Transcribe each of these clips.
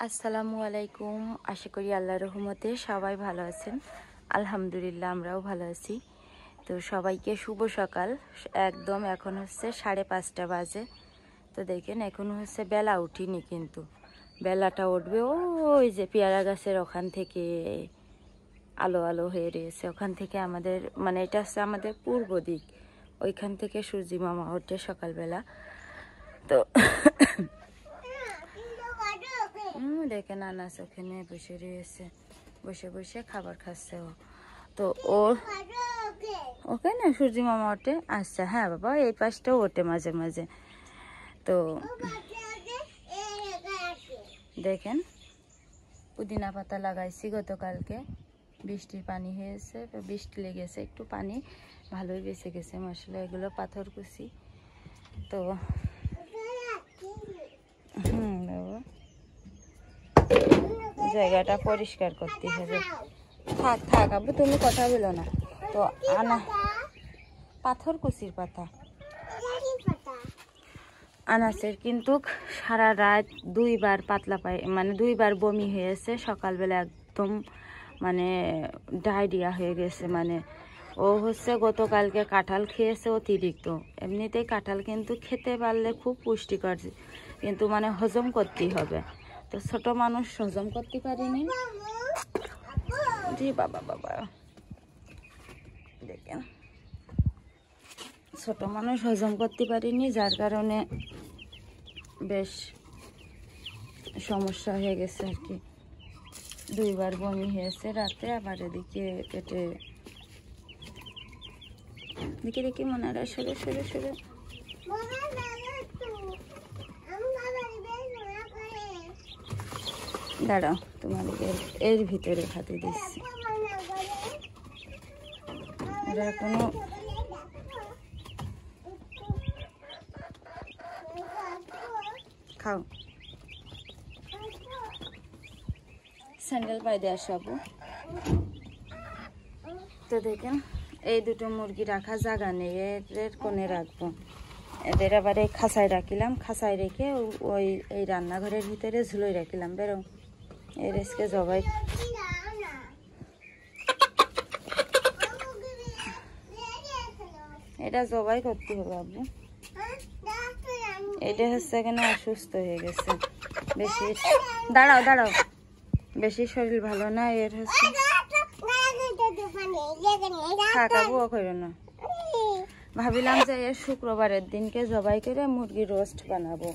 আসসালামু আলাইকুম। আশা করি আল্লাহর রহমতে সবাই ভালো আছেন। আলহামদুলিল্লাহ আমরাও ভালো আছি। তো সবাইকে শুভ সকাল। একদম এখন হচ্ছে 5:30 বাজে। তো দেখেন এখন হচ্ছে বেলা উঠিনি, কিন্তু বেলাটা উঠবে ওই যে পেয়ারা গাছের ওখান থেকে আলো আলো হয়ে রয়েছে। ওখান থেকে আমাদের মানে এটা হচ্ছে আমাদের পূর্ব দিক, ওইখান থেকে সূর্যি মামা ওঠে সকালবেলা। তো দেখেন আনাস ওখানে বসে রয়েছে, বসে বসে খাবার খাচ্ছে ও। তো ওকে না সূর্যি মামা ওঠে। আচ্ছা হ্যাঁ বাবা, এই পাশটাও ওঠে মাঝে মাঝে। তো দেখেন পুদিনা পাতা লাগাইছি গতকালকে, বৃষ্টির পানি হয়েছে, বৃষ্টি লেগেছে, একটু পানি ভালোই বেঁচে গেছে মশলা। এগুলো পাথরকুচি। তো বাবা জায়গাটা পরিষ্কার করতে হবে। থাক থাক আবু, তুমি কথা বলো না। তো আনা পাথরকুচির পাতা আনাসের কিন্তু সারা রাত দুইবার পাতলা মানে দুইবার বমি হয়েছে। সকালবেলা একদম মানে ডায়রিয়া হয়ে গেছে। মানে ও হচ্ছে গতকালকে কাঁঠাল খেয়েছে অতিরিক্ত। এমনিতেই কাঁঠাল কিন্তু খেতে পারলে খুব পুষ্টিকর, কিন্তু মানে হজম করতেই হবে। তো ছোট মানুষ হজম করতে পারিনি। জি বাবা বাবা, দেখেন ছোট মানুষ হজম করতে পারিনি, যার কারণে বেশ সমস্যা হয়ে গেছে আর কি। দুইবার বমি হয়েছে রাতে, আবার এদিকে পেটে দেখি দেখি মনে হয় সরে সরে সরে। দাঁড়াও, তোমাদের এর ভিতরে খাতে দিচ্ছি। ওরা এখনো খাও। স্যান্ডেল পাই দেওয়া সব। তো দেখেন এই দুটো মুরগি রাখা জায়গা নেই, এদের কোণে রাখবো। এদের আবার এই খাঁচায় রাখিলাম, খাঁচায় রেখে ওই এই রান্নাঘরের ভিতরে ঝুলোই রাখিলাম। বেরো এর আজকে জবাই, এটা জবাই করতে হবে আব্বু। এটা হচ্ছে এখানে অসুস্থ হয়ে গেছে বেশি। দাঁড়াও দাঁড়াও, বেশি শরীর ভালো না এর হচ্ছে। খাবো করো না। ভাবিলাম যে এর শুক্রবারের দিনকে জবাই করে মুরগি রোস্ট বানাবো।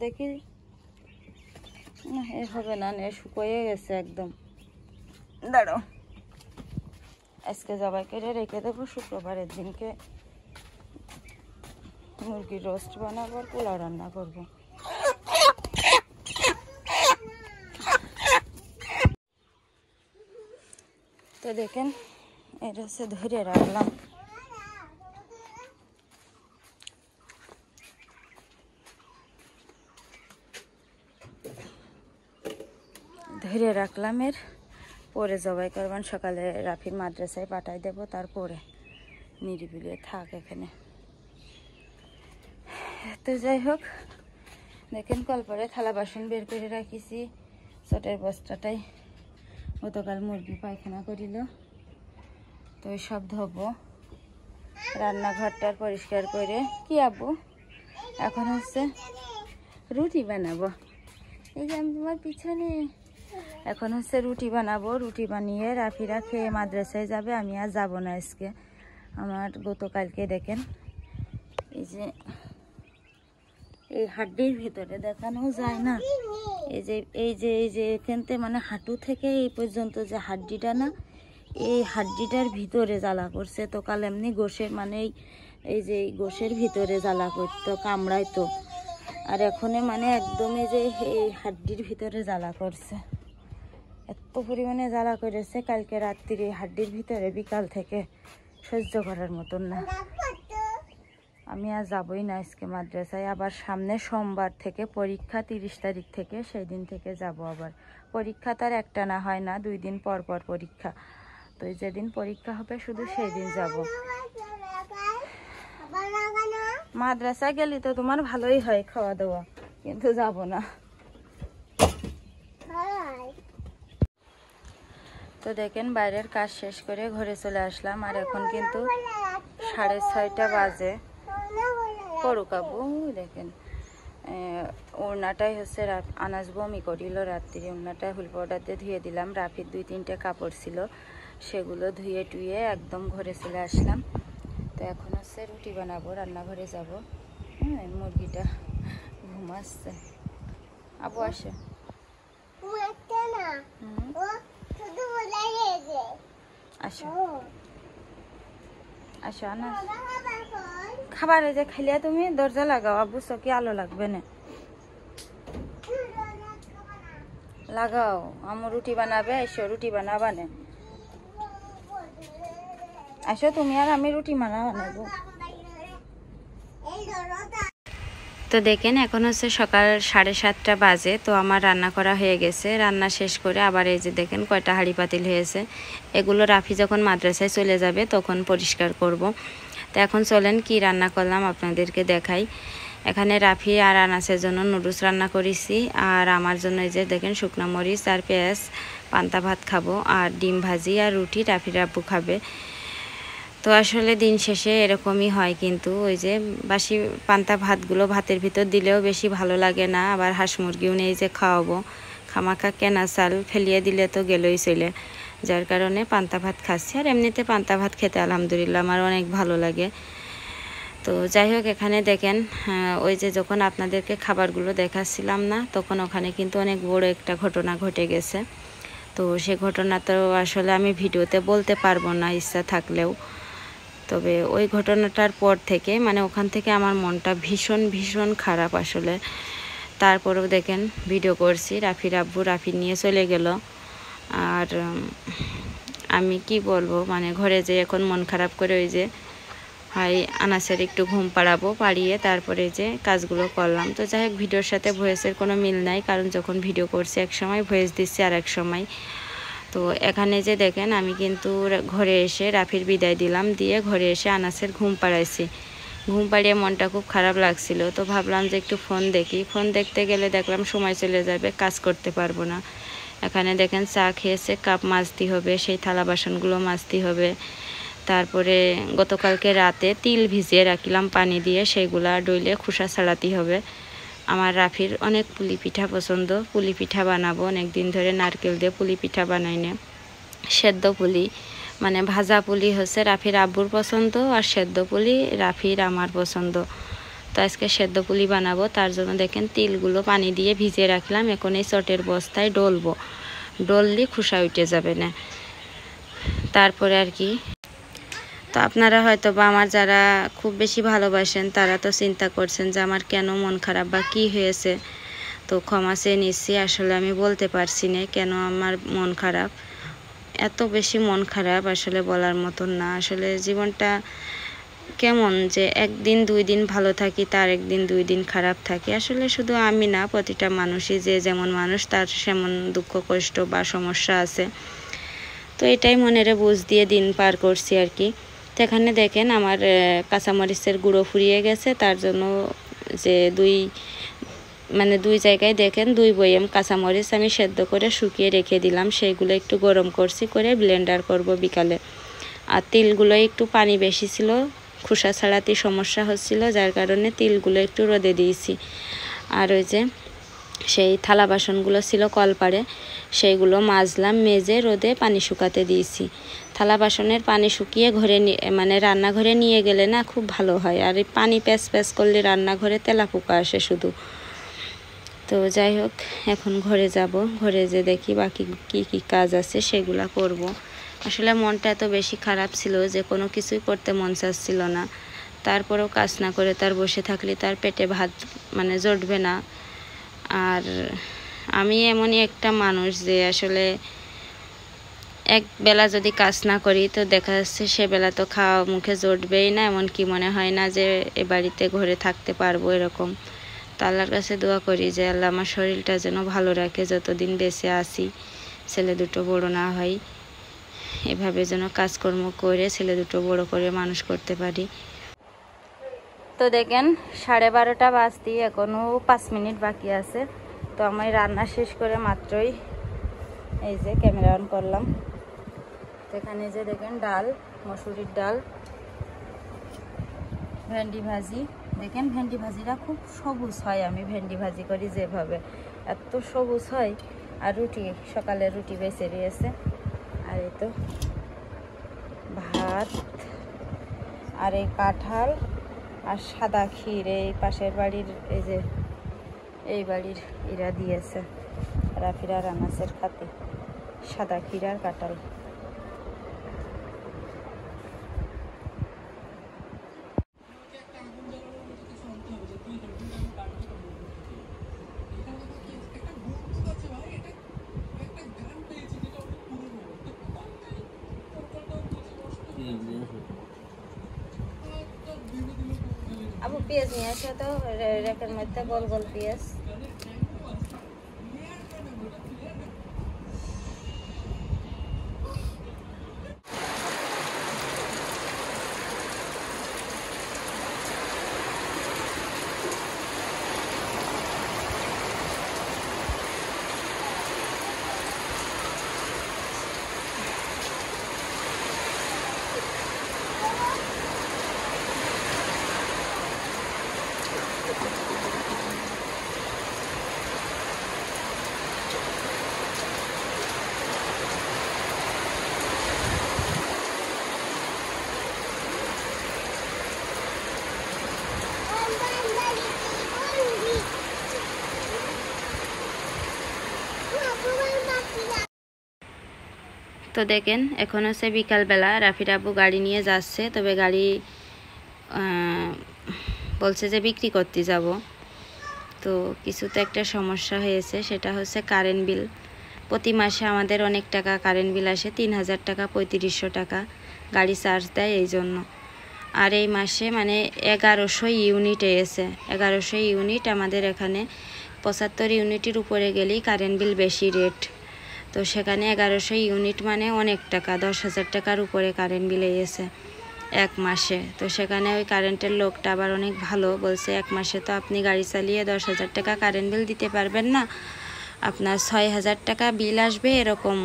দেখি না এ হবে না, শুকিয়ে গেছে একদম। দাঁড়াও, আজকে জবাই করে রেখে দেবো, শুক্রবারের দিনকে মুরগির রোস্ট বানাবো আর পোলাও রান্না করবো। তো দেখেন এটা হচ্ছে ধরে রাখলাম। ধরে রাখলাম, এর পরে জবাই করবেন। সকালে রাফির মাদ্রাসায় পাঠাই দেবো, তারপরে নিরিবিলি থাক এখানে। তো যাই হোক, দেখেন কলপারে থালা বাসন বের করে রাখিছি। চটের বস্তাটাই গতকাল মুরগি পায়খানা করিল, তো ওই সব ধোবো। রান্নাঘরটার পরিষ্কার করে কি আব্বু এখন হচ্ছে রুটি বানাবো। এই যে আমি তোমার পিছনে এখন হচ্ছে রুটি বানাবো। রুটি বানিয়ে রাফিরা খেয়ে মাদ্রাসায় যাবে। আমি আর যাবো না আজকে। আমার গতকালকে দেখেন এই যে এই হাড্ডির ভিতরে দেখানো যায় না, এই যে এই যে এই যে এখানতে মানে হাঁটু থেকে এই পর্যন্ত যে হাড্ডিটা না, এই হাড্ডিটার ভিতরে জ্বালা করছে। তো কাল এমনি গোশের মানে এই যে গোশের ভিতরে জ্বালা করতো, কামড়াইতো। আর এখনে মানে একদমই যে এই হাড্ডির ভিতরে জ্বালা করছে, এত পরিমাণে জ্বালা করেছে কালকে রাত্রিরে হাড্ডির ভিতরে, বিকাল থেকে সহ্য করার মতন না। আমি আর যাবই না আজকে মাদ্রাসায়। আবার সামনে সোমবার থেকে পরীক্ষা, 30 তারিখ থেকে, সেই দিন থেকে যাব আবার। পরীক্ষা তার একটা না হয় না, 2 দিন পর পর পরীক্ষা। তো যেদিন পরীক্ষা হবে শুধু সেই দিন যাব। মাদ্রাসা গেলে তো তোমার ভালোই হয় খাওয়া দাওয়া, কিন্তু যাব না। তো দেখেন বাইরের কাজ শেষ করে ঘরে চলে আসলাম, আর এখন কিন্তু 6:30 বাজে। পড়ুক আব্বু। দেখেন ওড়নাটাই হচ্ছে আনাজ বমি করিল রাত্রি, ওড়নাটা হুল পাউডার দিয়ে ধুয়ে দিলাম। রাফির 2-3টে কাপড় ছিল, সেগুলো ধুয়ে টুয়ে একদম ঘরে চলে আসলাম। তো এখন হচ্ছে রুটি বানাবো, রান্নাঘরে যাব। হ্যাঁ, মুরগিটা ঘুমাচ্ছে। আবু আসে। আসো আসো আনাস খাবার যে খাইলে তুমি দরজা লাগাও, আব্বু চকি আলো লাগবে না, লাগাও। আমার রুটি বানাবে, এসো রুটি বানাবা না। আসো তুমি আর আমি রুটি বানাবো। তো দেখেন এখন হচ্ছে সকাল 7:30 বাজে। তো আমার রান্না করা হয়ে গেছে। রান্না শেষ করে আবার এই যে দেখেন কয়টা হাঁড়ি পাতিল হয়েছে। এগুলো রাফি যখন মাদ্রাসায় চলে যাবে তখন পরিষ্কার করব। তো এখন চলেন কি রান্না করলাম আপনাদেরকে দেখাই। এখানে রাফি আর আনাসের জন্য নুডলস রান্না করেছি, আর আমার জন্য এই যে দেখেন শুকনো মরিচ আর পেঁয়াজ পান্তা ভাত খাবো, আর ডিম ভাজি আর রুটি রাফির আব্বু খাবে। তো আসলে দিন শেষে এরকমই হয়, কিন্তু ওই যে বাসি পান্তা ভাতগুলো ভাতের ভিতর দিলেও বেশি ভালো লাগে না। আবার হাঁস মুরগিও নেই যে খাওয়াবো, খামাখা কেনা চাল ফেলিয়ে দিলে তো গেলই চলে, যার কারণে পান্তা ভাত খাচ্ছি। আর এমনিতে পান্তা ভাত খেতে আলহামদুলিল্লাহ আমার অনেক ভালো লাগে। তো যাই হোক, এখানে দেখেন ওই যে যখন আপনাদেরকে খাবারগুলো দেখাচ্ছিলাম না, তখন ওখানে কিন্তু অনেক বড় একটা ঘটনা ঘটে গেছে। তো সে ঘটনা তো আসলে আমি ভিডিওতে বলতে পারবো না ইচ্ছা থাকলেও। তবে ওই ঘটনাটার পর থেকে মানে ওখান থেকে আমার মনটা ভীষণ ভীষণ খারাপ আসলে। তারপরেও দেখেন ভিডিও করছি। রাফির আব্বু রাফি নিয়ে চলে গেল, আর আমি কি বলবো, মানে ঘরে যে এখন মন খারাপ করে ওই যে হয় আনাসের একটু ঘুম পাড়াবো, পাড়িয়ে তারপরে যে কাজগুলো করলাম। তো যাই হোক, ভিডিওর সাথে ভয়েসের কোনো মিল নাই, কারণ যখন ভিডিও করছি এক সময়, ভয়েস দিচ্ছি আর এক সময়। তো এখানে যে দেখেন আমি কিন্তু ঘরে এসে রাফির বিদায় দিলাম, দিয়ে ঘরে এসে আনাসের ঘুম পাড়াইছি। ঘুম পাড়িয়ে মনটা খুব খারাপ লাগছিল। তো ভাবলাম যে একটু ফোন দেখি। ফোন দেখতে গেলে দেখলাম সময় চলে যাবে, কাজ করতে পারবো না। এখানে দেখেন চা খেয়েছে, কাপ মাজতে হবে, সেই থালা বাসনগুলো মাজতে হবে। তারপরে গতকালকে রাতে তিল ভিজিয়ে রাখলাম পানি দিয়ে, সেইগুলা ডইলে খোসা ছাড়াতে হবে। আমার রাফির অনেক পুলি পিঠা পছন্দ, পুলি পিঠা বানাবো। অনেক দিন ধরে নারকেল দিয়ে পুলি পিঠা বানাই না। সেদ্ধ পুলি মানে ভাজা পুলি হচ্ছে রাফির আব্বুর পছন্দ, আর সেদ্ধ পুলি রাফির আমার পছন্দ। তো আজকে সেদ্ধ পুলি বানাবো, তার জন্য দেখেন তিলগুলো পানি দিয়ে ভিজিয়ে রাখলাম। এখন এই চটের বস্তায় ডলবো, ডললে খোসা উঠে যাবে না। তারপরে আর কি, তো আপনারা হয়তো বা আমার যারা খুব বেশি ভালোবাসেন তারা তো চিন্তা করছেন যে আমার কেন মন খারাপ বা কি হয়েছে। তো ক্ষমা চেয়ে নিচ্ছি, আসলে আমি বলতে পারছি না কেন আমার মন খারাপ। এত বেশি মন খারাপ আসলে বলার মতন না। আসলে জীবনটা কেমন যে একদিন 2 দিন ভালো থাকি, তার একদিন 2 দিন খারাপ থাকে। আসলে শুধু আমি না, প্রতিটা মানুষই যে যেমন মানুষ তার সেমন দুঃখ কষ্ট বা সমস্যা আছে। তো এটাই মনেরে বুঝ দিয়ে দিন পার করছি আর কি। তো এখানে দেখেন আমার কাঁচামরিচের গুঁড়ো ফুরিয়ে গেছে, তার জন্য যে দুই জায়গায় দেখেন 2 বয়াম কাঁচামরিচ আমি সেদ্ধ করে শুকিয়ে রেখে দিলাম। সেইগুলো একটু গরম করছি, করে ব্লেন্ডার করব বিকালে। আর তিলগুলো একটু পানি বেশি ছিল, খোসা ছাড়াতে সমস্যা হচ্ছিল, যার কারণে তিলগুলো একটু রোদে দিয়েছি। আর ওই যে সেই থালা বাসনগুলো ছিল কলপাড়ে, সেইগুলো মাজলাম, মেজে রোদে পানি শুকাতে দিয়েছি। থালা বাসনের পানি শুকিয়ে ঘরে মানে রান্নাঘরে নিয়ে গেলে না খুব ভালো হয়। আর এই পানি প্যাচ প্যাচ করলে রান্নাঘরে তেলাপোকা আসে শুধু। তো যাই হোক, এখন ঘরে যাব, ঘরে যে দেখি বাকি কি কাজ আছে সেগুলা করব। আসলে মনটা এত বেশি খারাপ ছিল যে কোনো কিছুই করতে মন চাচ্ছিল না। তারপরেও কাজ না করে তার বসে থাকলে তার পেটে ভাত মানে জুটবে না। আর আমি এমনই একটা মানুষ যে আসলে এক বেলা যদি কাজ না করি তো দেখা যাচ্ছে সে বেলা তো খাওয়া মুখে জুটবেই না, এমনকি মনে হয় না যে এ বাড়িতে ঘরে থাকতে পারবো এরকম। তো আল্লাহর কাছে দোয়া করি যে আল্লাহ আমার শরীরটা যেন ভালো রাখে, যতদিন বেঁচে আছি, ছেলে দুটো বড় না হয়, এভাবে যেন কাজকর্ম করে ছেলে দুটো বড় করে মানুষ করতে পারি। তো দেখেন 12:30 বাজতে এখনো 5 মিনিট বাকি আছে। তো আমি রান্না শেষ করে মাত্রই এই যে ক্যামেরা অন করলাম। তো এখানে যে দেখেন ডাল, মসুরির ডাল, ভেন্ডি ভাজি। দেখেন ভেন্ডি ভাজিটা খুব সবুজ হয়, আমি ভেন্ডি ভাজি করি যেভাবে এত সবুজ হয়। আর রুটি, সকালে রুটি বেঁচে রয়েছে। আর এই তো ভাত, আর এই কাঁঠাল আর সাদা ক্ষীর এই পাশের বাড়ির এই যে এই বাড়ির এরা দিয়েছে, রাফিরা রানাসের খাতে সাদা ক্ষীর আর কাঁঠাল। আবু পেঁয়াজ নিয়ে আসো তো, রেকের মধ্যে গোল গোল পেঁয়াজ। তো দেখেন এখন হচ্ছে বিকালবেলা, রাফির আব্বু গাড়ি নিয়ে যাচ্ছে। তবে গাড়ি বলছে যে বিক্রি করতে যাব। তো কিছুতে একটা সমস্যা হয়েছে, সেটা হচ্ছে কারেন্ট বিল। প্রতি মাসে আমাদের অনেক টাকা কারেন্ট বিল আসে, 3000 টাকা, 3500 টাকা গাড়ি চার্জ দেয় এই জন্য। আর এই মাসে মানে 1100 ইউনিট এসেছে। 1100 ইউনিট আমাদের এখানে 75 ইউনিটের উপরে গেলেই কারেন্ট বিল বেশি রেট। তো সেখানে 1100 ইউনিট মানে অনেক টাকা, 10,000 টাকার উপরে কারেন্ট বিল এসেছে এক মাসে। তো সেখানে ওই কারেন্টের লোকটা আবার অনেক ভালো, বলছে 1 মাসে তো আপনি গাড়ি চালিয়ে 10,000 টাকা কারেন্ট বিল দিতে পারবেন না, আপনার 6,000 টাকা বিল আসবে, এরকম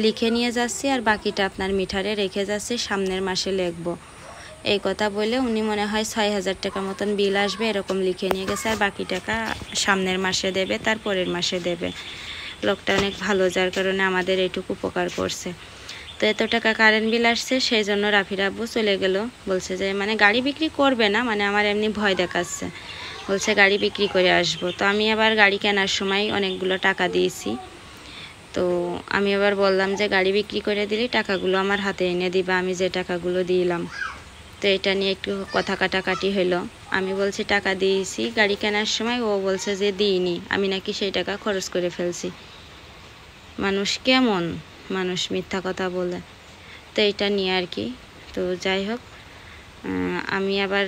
লিখে নিয়ে যাচ্ছি, আর বাকিটা আপনার মিটারে রেখে যাচ্ছি, সামনের মাসে লিখবো। এই কথা বলে উনি মনে হয় 6,000 টাকা মতন বিল আসবে এরকম লিখে নিয়ে গেছে, আর বাকি টাকা সামনের মাসে দেবে, তার পরের মাসে দেবে। লোকটা অনেক ভালো, যার কারণে আমাদের এইটুকু উপকার করছে। তো এত টাকা কারেন্ট বিল আসছে, সেই জন্য রাফির আব্বু চলে গেল। বলছে যে মানে গাড়ি বিক্রি করবে না, মানে আমার এমনি ভয় দেখাচ্ছে, বলছে গাড়ি বিক্রি করে আসবো। তো আমি আবার গাড়ি কেনার সময় অনেকগুলো টাকা দিয়েছি। তো আমি আবার বললাম যে গাড়ি বিক্রি করে দিলে টাকাগুলো আমার হাতে এনে দিবা, আমি যে টাকাগুলো দিলাম। তো এটা নিয়ে একটু কথা কাটাকাটি হলো। আমি বলছি টাকা দিয়েছি গাড়ি কেনার সময়, ও বলছে যে দিইনি, আমি নাকি সেই টাকা খরচ করে ফেলছি। মানুষ কেমন, মানুষ মিথ্যা কথা বলে। তো এটা নিয়ে আর কি। তো যাই হোক, আমি আবার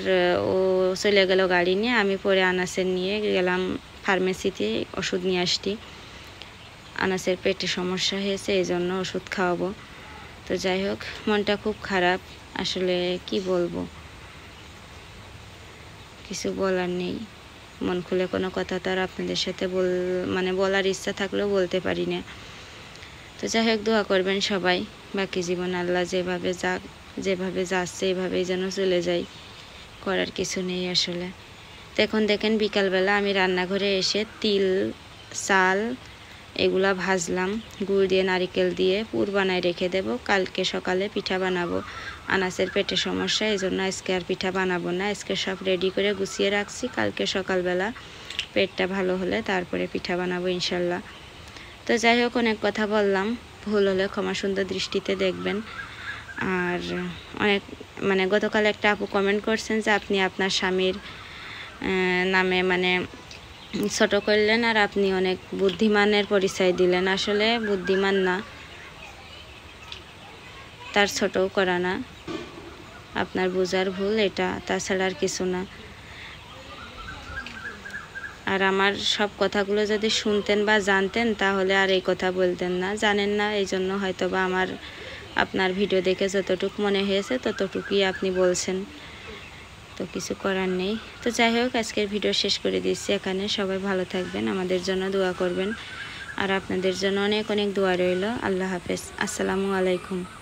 ও চলে গেল গাড়ি নিয়ে, আমি পরে আনাসের নিয়ে গেলাম ফার্মেসিতে ওষুধ নিয়ে আসছি। আনাসের পেটে সমস্যা হয়েছে, এই জন্য ওষুধ খাওয়াবো। তো যাই হোক, মনটা খুব খারাপ আসলে, কি বলবো, কিছু বলার নেই। মন খুলে কোনো কথা তো আর আপনাদের সাথে বলার ইচ্ছা থাকলেও বলতে পারি না। তো যাই হোক, দোয়া করবেন সবাই, বাকি জীবন আল্লাহ যেভাবে যাচ্ছে এভাবেই যেন চলে যায়, করার কিছু নেই আসলে। তো এখন দেখেন বিকালবেলা আমি রান্নাঘরে এসে তিল, চাল এগুলা ভাজলাম, গুড় দিয়ে নারিকেল দিয়ে পুর বানায় রেখে দেব, কালকে সকালে পিঠা বানাবো। আনাসের পেটে সমস্যা, এই জন্য আজকে আর পিঠা বানাবো না, আজকে সব রেডি করে গুছিয়ে রাখছি, কালকে সকালবেলা পেটটা ভালো হলে তারপরে পিঠা বানাবো ইনশাল্লাহ। তো যাই হোক, অনেক কথা বললাম, ভুল হলে ক্ষমা সুন্দর দৃষ্টিতে দেখবেন। আর অনেক গতকাল একটা আপু কমেন্ট করছেন যে আপনি আপনার স্বামীর নামে ছোট করলেন, আর আপনি অনেক বুদ্ধিমানের পরিচয় দিলেন। আসলে বুদ্ধিমান না, তার ছোটও করা না, আপনার বোঝার ভুল এটা, তাছাড়া আর কিছু না। আর আমার সব কথাগুলো যদি শুনতেন বা জানতেন তাহলে আর এই কথা বলতেন না, জানেন না, এই জন্য হয়তো বা আপনার ভিডিও দেখে যতটুকু মনে হয়েছে ততটুকুই আপনি বলছেন। তো কিছু করার নেই। তো যাই হোক, আজকের ভিডিও শেষ করে দিচ্ছি এখানে। সবাই ভালো থাকবেন, আমাদের জন্য দোয়া করবেন, আর আপনাদের জন্য অনেক অনেক দোয়া রইল। আল্লাহ হাফেজ, আসসালামু আলাইকুম।